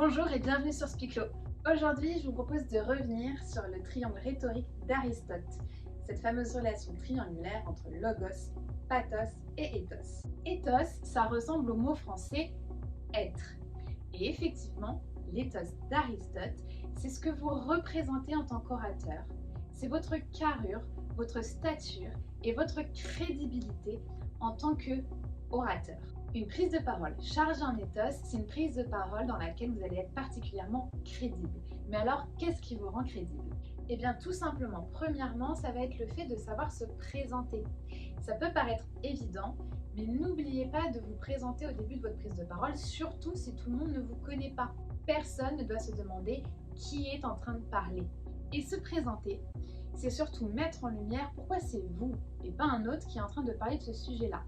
Bonjour et bienvenue sur Spiclo. Aujourd'hui, je vous propose de revenir sur le triangle rhétorique d'Aristote, cette fameuse relation triangulaire entre logos, pathos et ethos. Ethos, ça ressemble au mot français être. Et effectivement, l'éthos d'Aristote, c'est ce que vous représentez en tant qu'orateur. C'est votre carrure, votre stature et votre crédibilité en tant qu'orateur. Une prise de parole chargée en ethos, c'est une prise de parole dans laquelle vous allez être particulièrement crédible. Mais alors, qu'est-ce qui vous rend crédible? Eh bien, tout simplement, premièrement, ça va être le fait de savoir se présenter. Ça peut paraître évident, mais n'oubliez pas de vous présenter au début de votre prise de parole, surtout si tout le monde ne vous connaît pas. Personne ne doit se demander qui est en train de parler. Et se présenter, c'est surtout mettre en lumière pourquoi c'est vous et pas un autre qui est en train de parler de ce sujet-là.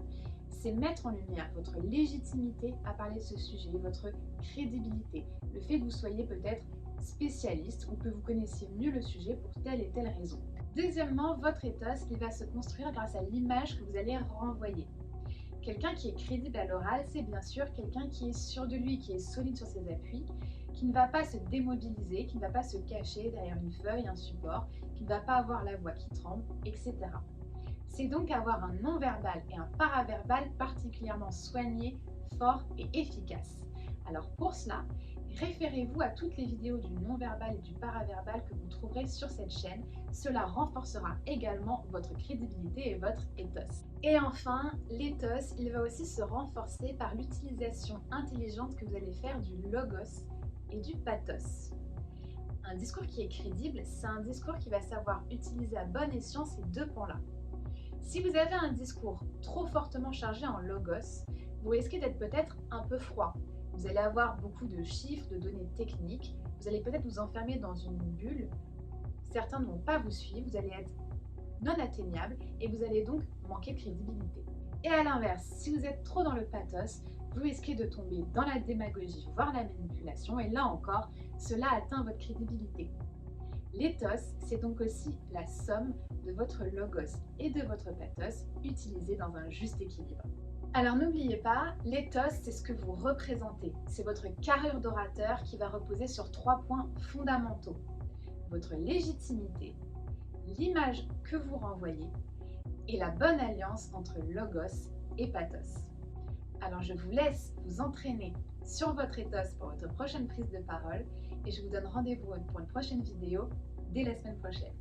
C'est mettre en lumière votre légitimité à parler de ce sujet, votre crédibilité, le fait que vous soyez peut-être spécialiste ou que vous connaissiez mieux le sujet pour telle et telle raison. Deuxièmement, votre ethos, il va se construire grâce à l'image que vous allez renvoyer. Quelqu'un qui est crédible à l'oral, c'est bien sûr quelqu'un qui est sûr de lui, qui est solide sur ses appuis, qui ne va pas se démobiliser, qui ne va pas se cacher derrière une feuille, un support, qui ne va pas avoir la voix qui tremble, etc. C'est donc avoir un non-verbal et un paraverbal particulièrement soignés, forts et efficaces. Alors pour cela, référez-vous à toutes les vidéos du non-verbal et du paraverbal que vous trouverez sur cette chaîne. Cela renforcera également votre crédibilité et votre ethos. Et enfin, l'ethos, il va aussi se renforcer par l'utilisation intelligente que vous allez faire du logos et du pathos. Un discours qui est crédible, c'est un discours qui va savoir utiliser à bon escient ces deux points-là. Si vous avez un discours trop fortement chargé en logos, vous risquez d'être peut-être un peu froid. Vous allez avoir beaucoup de chiffres, de données techniques, vous allez peut-être vous enfermer dans une bulle, certains ne vont pas vous suivre, vous allez être non atteignable et vous allez donc manquer de crédibilité. Et à l'inverse, si vous êtes trop dans le pathos, vous risquez de tomber dans la démagogie, voire la manipulation, et là encore, cela atteint votre crédibilité. L'ethos, c'est donc aussi la somme de votre logos et de votre pathos utilisés dans un juste équilibre. Alors n'oubliez pas, l'ethos, c'est ce que vous représentez. C'est votre carrure d'orateur qui va reposer sur 3 points fondamentaux. Votre légitimité, l'image que vous renvoyez et la bonne alliance entre logos et pathos. Alors je vous laisse vous entraîner sur votre ethos pour votre prochaine prise de parole et je vous donne rendez-vous pour une prochaine vidéo dès la semaine prochaine.